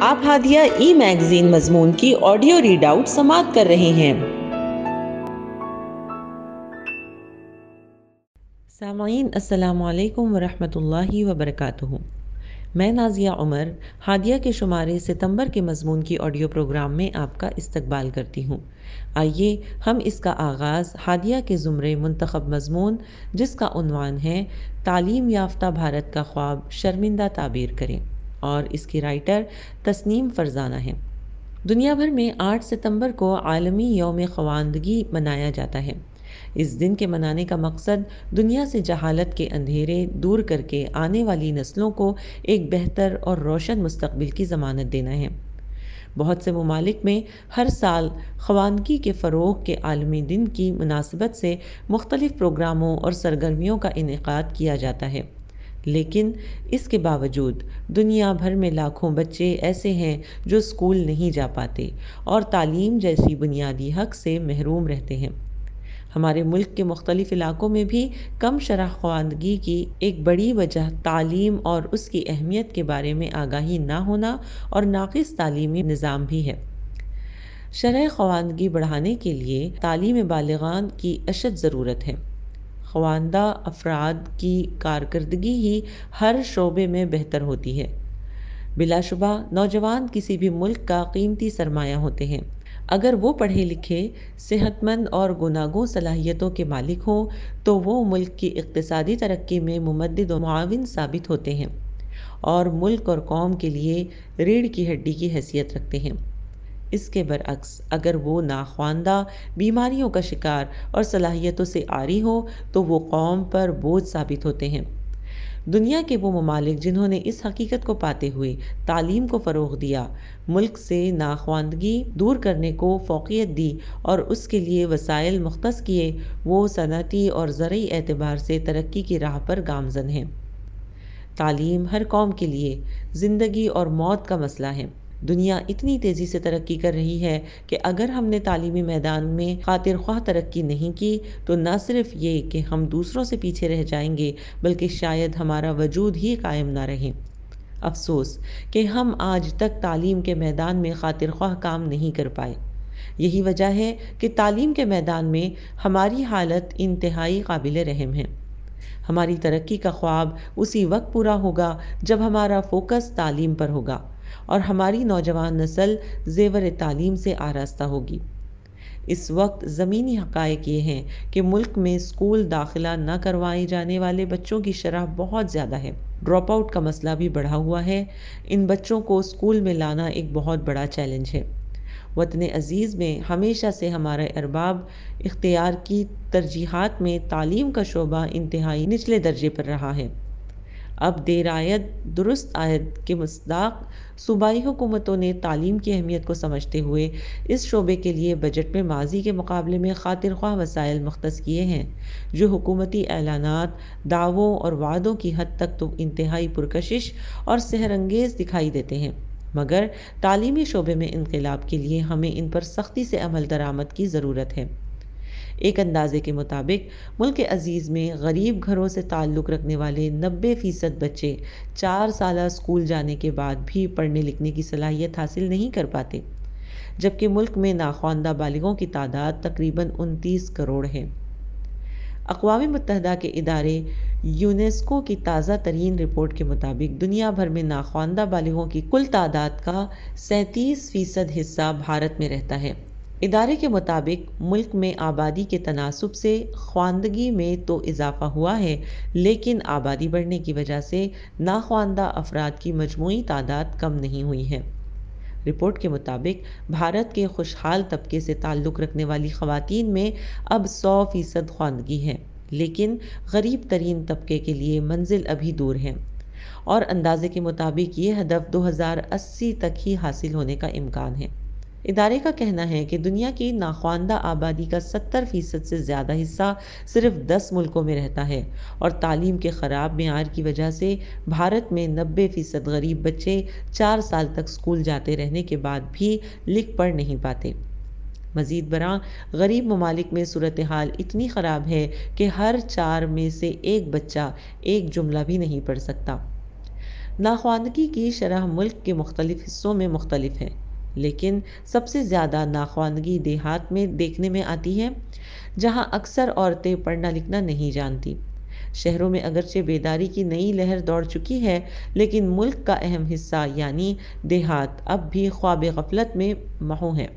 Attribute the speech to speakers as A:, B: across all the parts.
A: آپ ہادیہ ای میگزین مضمون کی آڈیو ریڈ آؤٹ سماعت کر رہے ہیں۔ سامعین السلام علیکم ورحمۃ اللہ وبرکاتہ۔ میں نازیہ عمر ہادیہ کے شمارے ستمبر کے مضمون کی آڈیو پروگرام میں آپ کا استقبال کرتی ہوں۔ آئیے ہم اس کا آغاز ہادیہ کے زمرے منتخب مضمون جس کا عنوان ہے تعلیم یافتہ بھارت کا خواب شرمندہ تعبیر کریں اور اس کی رائٹر تسنیم فرزانہ ہیں۔ دنیا بھر میں 8 ستمبر کو عالمی یوم خواندگی منایا جاتا ہے۔ اس دن کے منانے کا مقصد دنیا سے جہالت کے اندھیرے دور کر کے آنے والی نسلوں کو ایک بہتر اور روشن مستقبل کی ضمانت دینا ہے۔ بہت سے ممالک میں ہر سال خواندگی کے فروغ کے عالمی دن کی مناسبت سے مختلف پروگراموں اور سرگرمیوں کا انعقاد کیا جاتا ہے، لیکن اس کے باوجود دنیا بھر میں لاکھوں بچے ایسے ہیں جو اسکول نہیں جا پاتے اور تعلیم جیسی بنیادی حق سے محروم رہتے ہیں۔ ہمارے ملک کے مختلف علاقوں میں بھی کم شرح خواندگی کی ایک بڑی وجہ تعلیم اور اس کی اہمیت کے بارے میں آگاہی نہ ہونا اور ناقص تعلیمی نظام بھی ہے۔ شرح خواندگی بڑھانے کے لیے تعلیم بالغان کی اشد ضرورت ہے۔ خواندہ افراد کی کارکردگی ہی ہر شعبے میں بہتر ہوتی ہے۔ بلا شبہ نوجوان کسی بھی ملک کا قیمتی سرمایہ ہوتے ہیں۔ اگر وہ پڑھے لکھے، صحت مند اور گوناگوں صلاحیتوں کے مالک ہوں تو وہ ملک کی اقتصادی ترقی میں ممدد و معاون ثابت ہوتے ہیں اور ملک اور قوم کے لیے ریڑھ کی ہڈی کی حیثیت رکھتے ہیں۔ اس کے برعکس اگر وہ ناخواندہ، بیماریوں کا شکار اور صلاحیتوں سے عاری ہو تو وہ قوم پر بوجھ ثابت ہوتے ہیں۔ دنیا کے وہ ممالک جنہوں نے اس حقیقت کو پاتے ہوئے تعلیم کو فروغ دیا، ملک سے ناخواندگی دور کرنے کو فوقیت دی اور اس کے لیے وسائل مختص کیے، وہ صنعتی اور زرعی اعتبار سے ترقی کی راہ پر گامزن ہیں۔ تعلیم ہر قوم کے لیے زندگی اور موت کا مسئلہ ہے۔ دنیا اتنی تیزی سے ترقی کر رہی ہے کہ اگر ہم نے تعلیمی میدان میں خاطر خواہ ترقی نہیں کی تو نہ صرف یہ کہ ہم دوسروں سے پیچھے رہ جائیں گے بلکہ شاید ہمارا وجود ہی قائم نہ رہے۔ افسوس کہ ہم آج تک تعلیم کے میدان میں خاطر خواہ کام نہیں کر پائے۔ یہی وجہ ہے کہ تعلیم کے میدان میں ہماری حالت انتہائی قابل رحم ہے۔ ہماری ترقی کا خواب اسی وقت پورا ہوگا جب ہمارا فوکس تعلیم پر ہوگا اور ہماری نوجوان نسل زیور تعلیم سے آراستہ ہوگی۔ اس وقت زمینی حقائق یہ ہیں کہ ملک میں اسکول داخلہ نہ کروائے جانے والے بچوں کی شرح بہت زیادہ ہے۔ ڈراپ آؤٹ کا مسئلہ بھی بڑھا ہوا ہے۔ ان بچوں کو اسکول میں لانا ایک بہت بڑا چیلنج ہے۔ وطن عزیز میں ہمیشہ سے ہمارے ارباب اختیار کی ترجیحات میں تعلیم کا شعبہ انتہائی نچلے درجے پر رہا ہے۔ اب دیر آید درست آید کے مصداق صوبائی حکومتوں نے تعلیم کی اہمیت کو سمجھتے ہوئے اس شعبے کے لیے بجٹ میں ماضی کے مقابلے میں خاطر خواہ وسائل مختص کیے ہیں، جو حکومتی اعلانات، دعووں اور وعدوں کی حد تک تو انتہائی پرکشش اور سحر انگیز دکھائی دیتے ہیں، مگر تعلیمی شعبے میں انقلاب کے لیے ہمیں ان پر سختی سے عمل درآمد کی ضرورت ہے۔ ایک اندازے کے مطابق ملک عزیز میں غریب گھروں سے تعلق رکھنے والے 90% بچے 4 سالہ اسکول جانے کے بعد بھی پڑھنے لکھنے کی صلاحیت حاصل نہیں کر پاتے، جبکہ ملک میں ناخواندہ بالغوں کی تعداد تقریباً 29 کروڑ ہے۔ اقوام متحدہ کے ادارے یونیسکو کی تازہ ترین رپورٹ کے مطابق دنیا بھر میں ناخواندہ بالغوں کی کل تعداد کا 37% حصہ بھارت میں رہتا ہے۔ ادارے کے مطابق ملک میں آبادی کے تناسب سے خواندگی میں تو اضافہ ہوا ہے، لیکن آبادی بڑھنے کی وجہ سے ناخواندہ افراد کی مجموعی تعداد کم نہیں ہوئی ہے۔ رپورٹ کے مطابق بھارت کے خوشحال طبقے سے تعلق رکھنے والی خواتین میں اب 100% خواندگی ہے، لیکن غریب ترین طبقے کے لیے منزل ابھی دور ہے اور اندازے کے مطابق یہ ہدف 2080 تک ہی حاصل ہونے کا امکان ہے۔ ادارے کا کہنا ہے کہ دنیا کی ناخواندہ آبادی کا 70% سے زیادہ حصہ صرف 10 ملکوں میں رہتا ہے اور تعلیم کے خراب معیار کی وجہ سے بھارت میں 90% غریب بچے 4 سال تک اسکول جاتے رہنے کے بعد بھی لکھ پڑھ نہیں پاتے۔ مزید برآں غریب ممالک میں صورتحال اتنی خراب ہے کہ ہر 4 میں سے ایک بچہ ایک جملہ بھی نہیں پڑھ سکتا۔ ناخواندگی کی شرح ملک کے مختلف حصوں میں مختلف ہے، لیکن سب سے زیادہ ناخواندگی دیہات میں دیکھنے میں آتی ہے، جہاں اکثر عورتیں پڑھنا لکھنا نہیں جانتی۔ شہروں میں اگرچہ بیداری کی نئی لہر دوڑ چکی ہے، لیکن ملک کا اہم حصہ یعنی دیہات اب بھی خواب غفلت میں محو ہے۔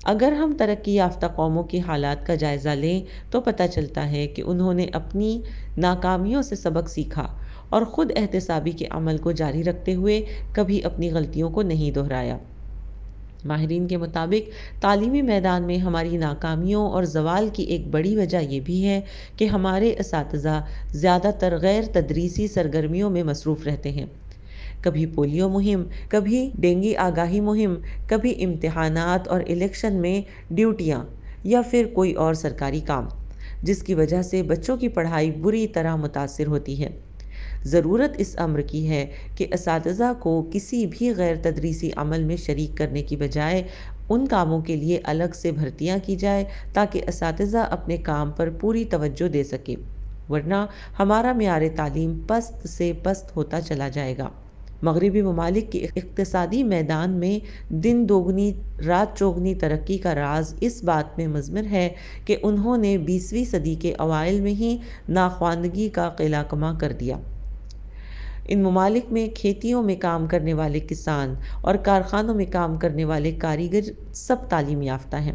A: اگر ہم ترقی یافتہ قوموں کی حالات کا جائزہ لیں تو پتہ چلتا ہے کہ انہوں نے اپنی ناکامیوں سے سبق سیکھا اور خود احتسابی کے عمل کو جاری رکھتے ہوئے کبھی اپنی غلطیوں کو نہیں دہرایا۔ ماہرین کے مطابق تعلیمی میدان میں ہماری ناکامیوں اور زوال کی ایک بڑی وجہ یہ بھی ہے کہ ہمارے اساتذہ زیادہ تر غیر تدریسی سرگرمیوں میں مصروف رہتے ہیں۔ کبھی پولیو مہم، کبھی ڈینگی آگاہی مہم، کبھی امتحانات اور الیکشن میں ڈیوٹیاں، یا پھر کوئی اور سرکاری کام، جس کی وجہ سے بچوں کی پڑھائی بری طرح متاثر ہوتی ہے۔ ضرورت اس امر کی ہے کہ اساتذہ کو کسی بھی غیر تدریسی عمل میں شریک کرنے کی بجائے ان کاموں کے لیے الگ سے بھرتیاں کی جائے تاکہ اساتذہ اپنے کام پر پوری توجہ دے سکے، ورنہ ہمارا معیار تعلیم پست سے پست ہوتا چلا جائے گا۔ مغربی ممالک کی اقتصادی میدان میں دن دوگنی رات چوگنی ترقی کا راز اس بات میں مضمر ہے کہ انہوں نے 20ویں صدی کے اوائل میں ہی ناخواندگی کا قلہ کما کر دیا۔ ان ممالک میں کھیتیوں میں کام کرنے والے کسان اور کارخانوں میں کام کرنے والے کاریگر سب تعلیم یافتہ ہیں۔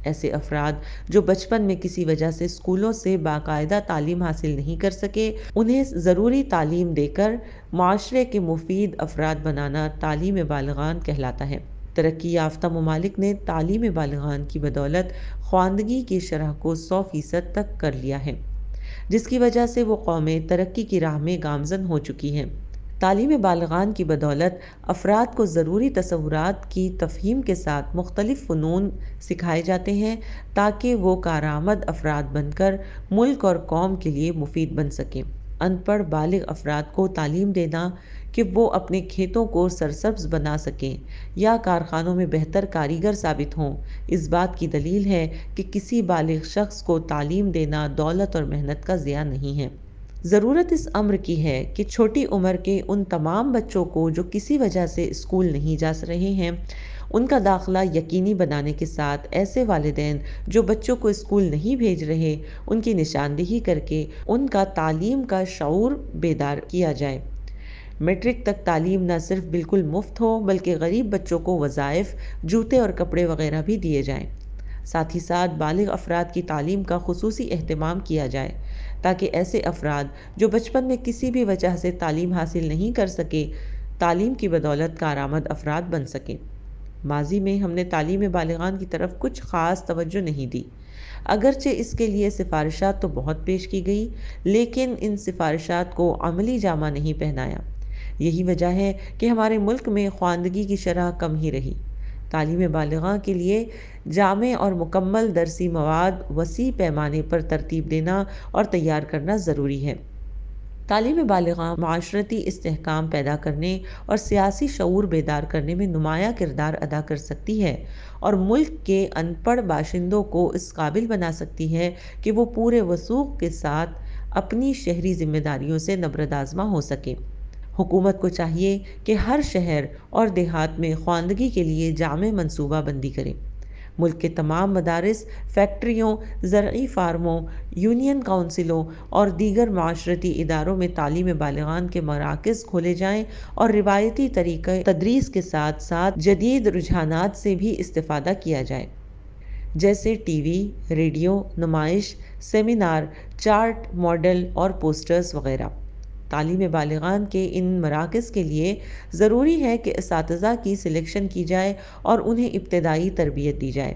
A: ایسے افراد جو بچپن میں کسی وجہ سے اسکولوں سے باقاعدہ تعلیم حاصل نہیں کر سکے، انہیں ضروری تعلیم دے کر معاشرے کے مفید افراد بنانا تعلیم بالغان کہلاتا ہے۔ ترقی یافتہ ممالک نے تعلیم بالغان کی بدولت خواندگی کی شرح کو 100% تک کر لیا ہے، جس کی وجہ سے وہ قومیں ترقی کی راہ میں گامزن ہو چکی ہیں۔ تعلیم بالغان کی بدولت افراد کو ضروری تصورات کی تفہیم کے ساتھ مختلف فنون سکھائے جاتے ہیں تاکہ وہ کارآمد افراد بن کر ملک اور قوم کے لیے مفید بن سکیں۔ ان پڑھ بالغ افراد کو تعلیم دینا کہ وہ اپنے کھیتوں کو سرسبز بنا سکیں یا کارخانوں میں بہتر کاریگر ثابت ہوں، اس بات کی دلیل ہے کہ کسی بالغ شخص کو تعلیم دینا دولت اور محنت کا ضیاع نہیں ہے۔ ضرورت اس امر کی ہے کہ چھوٹی عمر کے ان تمام بچوں کو جو کسی وجہ سے اسکول نہیں جا رہے ہیں، ان کا داخلہ یقینی بنانے کے ساتھ ایسے والدین جو بچوں کو اسکول نہیں بھیج رہے، ان کی نشاندہی کر کے ان کا تعلیم کا شعور بیدار کیا جائے۔ میٹرک تک تعلیم نہ صرف بالکل مفت ہو بلکہ غریب بچوں کو وظائف، جوتے اور کپڑے وغیرہ بھی دیے جائیں۔ ساتھ ہی ساتھ بالغ افراد کی تعلیم کا خصوصی اہتمام کیا جائے تاکہ ایسے افراد جو بچپن میں کسی بھی وجہ سے تعلیم حاصل نہیں کر سکے، تعلیم کی بدولت کارآمد افراد بن سکیں۔ ماضی میں ہم نے تعلیم بالغان کی طرف کچھ خاص توجہ نہیں دی، اگرچہ اس کے لیے سفارشات تو بہت پیش کی گئی، لیکن ان سفارشات کو عملی جامہ نہیں پہنایا۔ یہی وجہ ہے کہ ہمارے ملک میں خواندگی کی شرح کم ہی رہی۔ تعلیم بالغاں کے لیے جامع اور مکمل درسی مواد وسیع پیمانے پر ترتیب دینا اور تیار کرنا ضروری ہے۔ تعلیم بالغاں معاشرتی استحکام پیدا کرنے اور سیاسی شعور بیدار کرنے میں نمایاں کردار ادا کر سکتی ہے اور ملک کے ان پڑھ باشندوں کو اس قابل بنا سکتی ہے کہ وہ پورے وثوق کے ساتھ اپنی شہری ذمہ داریوں سے نبرد آزما ہو سکیں۔ حکومت کو چاہیے کہ ہر شہر اور دیہات میں خواندگی کے لیے جامع منصوبہ بندی کرے۔ ملک کے تمام مدارس، فیکٹریوں، زرعی فارموں، یونین کونسلوں اور دیگر معاشرتی اداروں میں تعلیم بالغان کے مراکز کھولے جائیں اور روایتی طریقہ تدریس کے ساتھ ساتھ جدید رجحانات سے بھی استفادہ کیا جائے، جیسے ٹی وی، ریڈیو، نمائش، سیمینار، چارٹ، ماڈل اور پوسٹرز وغیرہ۔ تعلیم بالغان کے ان مراکز کے لیے ضروری ہے کہ اساتذہ کی سلیکشن کی جائے اور انہیں ابتدائی تربیت دی جائے۔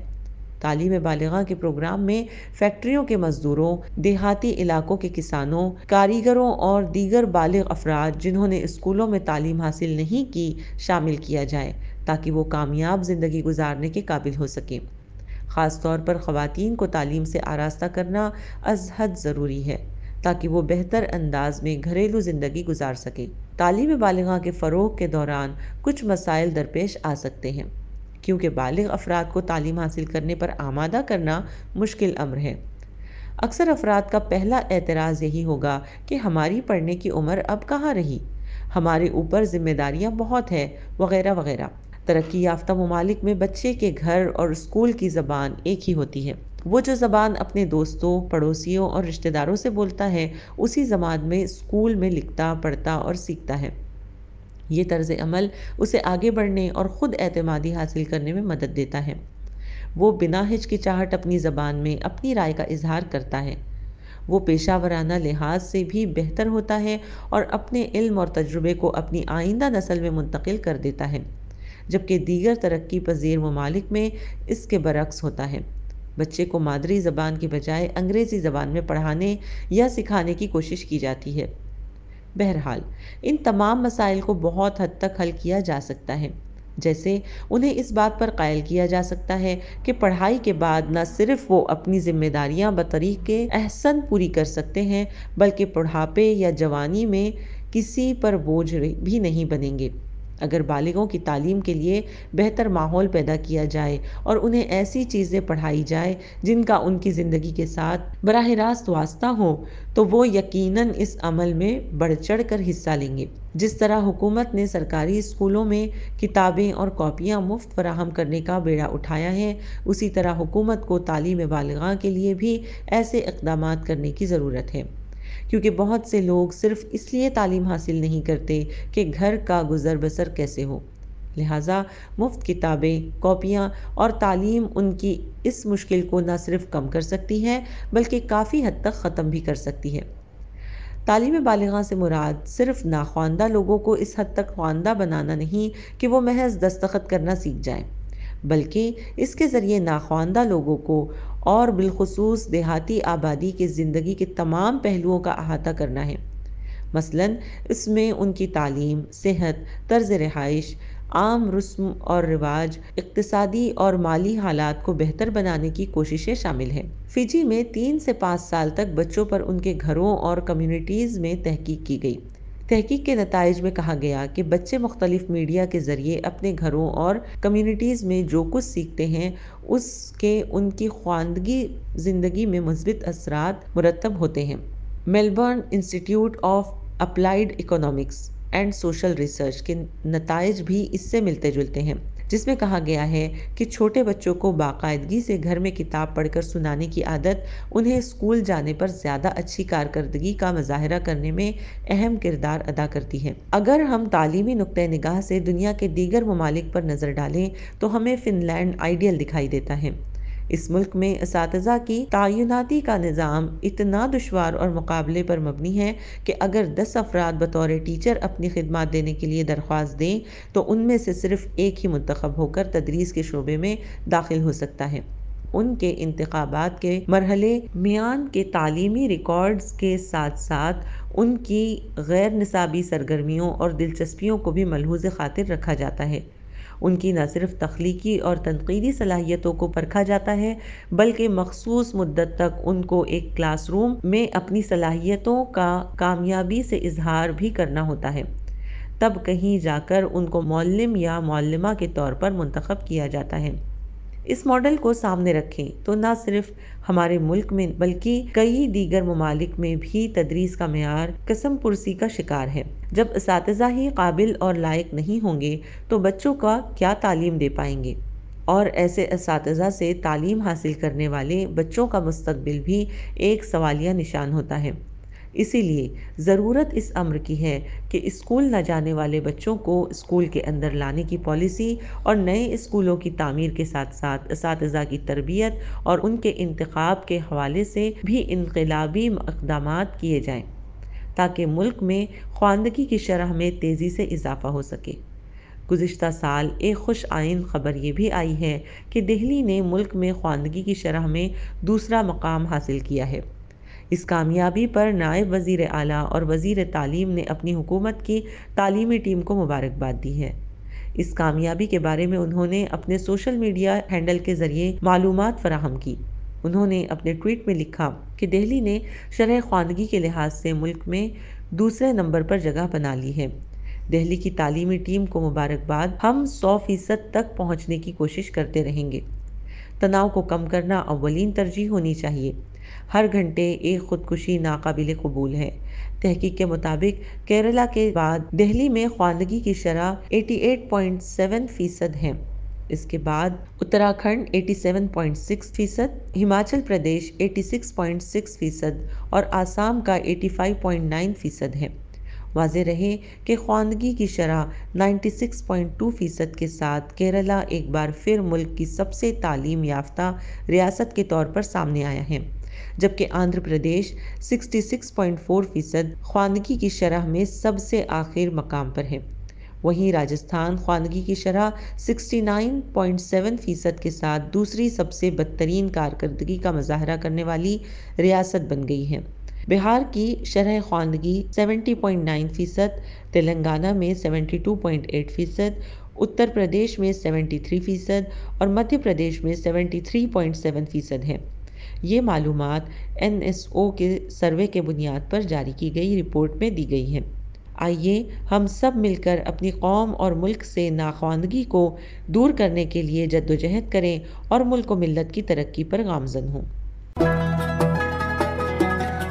A: تعلیم بالغاں کے پروگرام میں فیکٹریوں کے مزدوروں، دیہاتی علاقوں کے کسانوں، کاریگروں اور دیگر بالغ افراد جنہوں نے اسکولوں میں تعلیم حاصل نہیں کی شامل کیا جائے تاکہ وہ کامیاب زندگی گزارنے کے قابل ہو سکیں۔ خاص طور پر خواتین کو تعلیم سے آراستہ کرنا از حد ضروری ہے تاکہ وہ بہتر انداز میں گھریلو زندگی گزار سکیں۔ تعلیم بالغاں کے فروغ کے دوران کچھ مسائل درپیش آ سکتے ہیں، کیونکہ بالغ افراد کو تعلیم حاصل کرنے پر آمادہ کرنا مشکل امر ہے۔ اکثر افراد کا پہلا اعتراض یہی ہوگا کہ ہماری پڑھنے کی عمر اب کہاں رہی، ہمارے اوپر ذمہ داریاں بہت ہے، وغیرہ وغیرہ۔ ترقی یافتہ ممالک میں بچے کے گھر اور اسکول کی زبان ایک ہی ہوتی ہے۔ وہ جو زبان اپنے دوستوں، پڑوسیوں اور رشتہ داروں سے بولتا ہے، اسی زبان میں اسکول میں لکھتا، پڑھتا اور سیکھتا ہے۔ یہ طرز عمل اسے آگے بڑھنے اور خود اعتمادی حاصل کرنے میں مدد دیتا ہے۔ وہ بنا ہچکچاہٹ اپنی زبان میں اپنی رائے کا اظہار کرتا ہے۔ وہ پیشہ ورانہ لحاظ سے بھی بہتر ہوتا ہے اور اپنے علم اور تجربے کو اپنی آئندہ نسل میں منتقل کر دیتا ہے، جبکہ دیگر ترقی پذیر ممالک میں اس کے برعکس ہوتا ہے۔ بچے کو مادری زبان کی بجائے انگریزی زبان میں پڑھانے یا سکھانے کی کوشش کی جاتی ہے۔ بہرحال، ان تمام مسائل کو بہت حد تک حل کیا جا سکتا ہے، جیسے انہیں اس بات پر قائل کیا جا سکتا ہے کہ پڑھائی کے بعد نہ صرف وہ اپنی ذمہ داریاں بطریق احسن پوری کر سکتے ہیں، بلکہ بڑھاپے یا جوانی میں کسی پر بوجھ بھی نہیں بنیں گے۔ اگر بالغوں کی تعلیم کے لیے بہتر ماحول پیدا کیا جائے اور انہیں ایسی چیزیں پڑھائی جائے جن کا ان کی زندگی کے ساتھ براہ راست واسطہ ہو، تو وہ یقیناً اس عمل میں بڑھ چڑھ کر حصہ لیں گے۔ جس طرح حکومت نے سرکاری اسکولوں میں کتابیں اور کاپیاں مفت فراہم کرنے کا بیڑا اٹھایا ہے، اسی طرح حکومت کو تعلیم بالغاں کے لیے بھی ایسے اقدامات کرنے کی ضرورت ہے، کیونکہ بہت سے لوگ صرف اس لیے تعلیم حاصل نہیں کرتے کہ گھر کا گزر بسر کیسے ہو۔ لہٰذا مفت کتابیں، کاپیاں اور تعلیم ان کی اس مشکل کو نہ صرف کم کر سکتی ہے بلکہ کافی حد تک ختم بھی کر سکتی ہے۔ تعلیم بالغاں سے مراد صرف ناخواندہ لوگوں کو اس حد تک خواندہ بنانا نہیں کہ وہ محض دستخط کرنا سیکھ جائیں، بلکہ اس کے ذریعے ناخواندہ لوگوں کو اور بالخصوص دیہاتی آبادی کی زندگی کے تمام پہلوؤں کا احاطہ کرنا ہے۔ مثلاً اس میں ان کی تعلیم، صحت، طرز رہائش، عام رسم اور رواج، اقتصادی اور مالی حالات کو بہتر بنانے کی کوششیں شامل ہیں۔ فجی میں 3 سے 5 سال تک بچوں پر ان کے گھروں اور کمیونٹیز میں تحقیق کی گئی۔ تحقیق کے نتائج میں کہا گیا کہ بچے مختلف میڈیا کے ذریعے اپنے گھروں اور کمیونٹیز میں جو کچھ سیکھتے ہیں اس کے ان کی خواندگی زندگی میں مثبت اثرات مرتب ہوتے ہیں۔ میلبورن انسٹی ٹیوٹ of applied economics and social research کے نتائج بھی اس سے ملتے جلتے ہیں، جس میں کہا گیا ہے کہ چھوٹے بچوں کو باقاعدگی سے گھر میں کتاب پڑھ کر سنانے کی عادت انہیں اسکول جانے پر زیادہ اچھی کارکردگی کا مظاہرہ کرنے میں اہم کردار ادا کرتی ہے۔ اگر ہم تعلیمی نقطہ نگاہ سے دنیا کے دیگر ممالک پر نظر ڈالیں تو ہمیں فن لینڈ آئیڈیل دکھائی دیتا ہے۔ اس ملک میں اساتذہ کی تعیناتی کا نظام اتنا دشوار اور مقابلے پر مبنی ہے کہ اگر 10 افراد بطور ٹیچر اپنی خدمات دینے کے لیے درخواست دیں تو ان میں سے صرف ایک ہی منتخب ہو کر تدریس کے شعبے میں داخل ہو سکتا ہے۔ ان کے انتخابات کے مرحلے میان کے تعلیمی ریکارڈز کے ساتھ ساتھ ان کی غیر نصابی سرگرمیوں اور دلچسپیوں کو بھی ملحوظ خاطر رکھا جاتا ہے۔ ان کی نہ صرف تخلیقی اور تنقیدی صلاحیتوں کو پرکھا جاتا ہے بلکہ مخصوص مدت تک ان کو ایک کلاس روم میں اپنی صلاحیتوں کا کامیابی سے اظہار بھی کرنا ہوتا ہے، تب کہیں جا کر ان کو معلم یا معلمہ کے طور پر منتخب کیا جاتا ہے۔ اس ماڈل کو سامنے رکھیں تو نہ صرف ہمارے ملک میں بلکہ کئی دیگر ممالک میں بھی تدریس کا معیار قسم پرسی کا شکار ہے۔ جب اساتذہ ہی قابل اور لائق نہیں ہوں گے تو بچوں کا کیا تعلیم دے پائیں گے؟ اور ایسے اساتذہ سے تعلیم حاصل کرنے والے بچوں کا مستقبل بھی ایک سوالیہ نشان ہوتا ہے۔ اسی لیے ضرورت اس امر کی ہے کہ اسکول نہ جانے والے بچوں کو اسکول کے اندر لانے کی پالیسی اور نئے اسکولوں کی تعمیر کے ساتھ ساتھ اساتذہ کی تربیت اور ان کے انتخاب کے حوالے سے بھی انقلابی اقدامات کیے جائیں تاکہ ملک میں خواندگی کی شرح میں تیزی سے اضافہ ہو سکے۔ گزشتہ سال ایک خوش آئند خبر یہ بھی آئی ہے کہ دہلی نے ملک میں خواندگی کی شرح میں دوسرا مقام حاصل کیا ہے۔ اس کامیابی پر نائب وزیر اعلیٰ اور وزیر تعلیم نے اپنی حکومت کی تعلیمی ٹیم کو مبارکباد دی ہے۔ اس کامیابی کے بارے میں انہوں نے اپنے سوشل میڈیا ہینڈل کے ذریعے معلومات فراہم کی۔ انہوں نے اپنے ٹویٹ میں لکھا کہ دہلی نے شرح خواندگی کے لحاظ سے ملک میں دوسرے نمبر پر جگہ بنا لی ہے۔ دہلی کی تعلیمی ٹیم کو مبارکباد۔ ہم 100% تک پہنچنے کی کوشش کرتے رہیں گے۔ تناؤ کو کم کرنا اولین ترجیح ہونی چاہیے۔ ہر گھنٹے ایک خودکشی ناقابل قبول ہے۔ تحقیق کے مطابق کیرلا کے بعد دہلی میں خواندگی کی شرح 88.7% ہے۔ اس کے بعد اتراکھنڈ 87.6%، ہماچل پردیش 86.6% اور آسام کا 85.9% ہے۔ واضح رہے کہ خواندگی کی شرح 96.2% کے ساتھ کیرلا ایک بار پھر ملک کی سب سے تعلیم یافتہ ریاست کے طور پر سامنے آیا ہے، جبکہ آندھرا پردیش 66.4% خواندگی کی شرح میں سب سے آخر مقام پر ہے۔ وہیں راجستھان خواندگی کی شرح 69.7% کے ساتھ دوسری سب سے بدترین کارکردگی کا مظاہرہ کرنے والی ریاست بن گئی ہے۔ بہار کی شرح خواندگی 70.9%، تلنگانہ میں 72.8%، اتر پردیش میں 73% اور مدھیہ پردیش میں 73.7% ہے۔ یہ معلومات NSO کے سروے کے بنیاد پر جاری کی گئی رپورٹ میں دی گئی ہے۔ آئیے ہم سب مل کر اپنی قوم اور ملک سے ناخواندگی کو دور کرنے کے لیے جدوجہد کریں اور ملک و ملت کی ترقی پر گامزن ہوں۔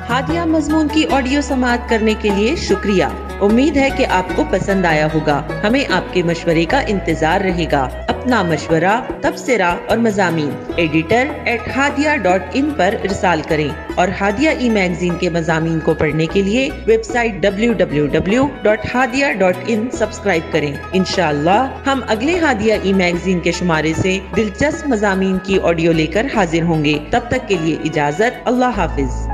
A: ہادیہ مضمون کی آڈیو سماعت کرنے کے لیے شکریہ۔ امید ہے کہ آپ کو پسند آیا ہوگا۔ ہمیں آپ کے مشورے کا انتظار رہے گا۔ اپنا مشورہ، تبصرہ اور مضامین editor@hadia.in پر ارسال کریں اور ہادیہ ای میگزین کے مضامین کو پڑھنے کے لیے ویب سائٹ www.hadia.in سبسکرائب کریں۔ انشاءاللہ ہم اگلے ہادیہ ای میگزین کے شمارے سے دلچسپ مضامین کی آڈیو لے کر حاضر ہوں گے۔ تب تک کے لیے اجازت۔ اللہ حافظ۔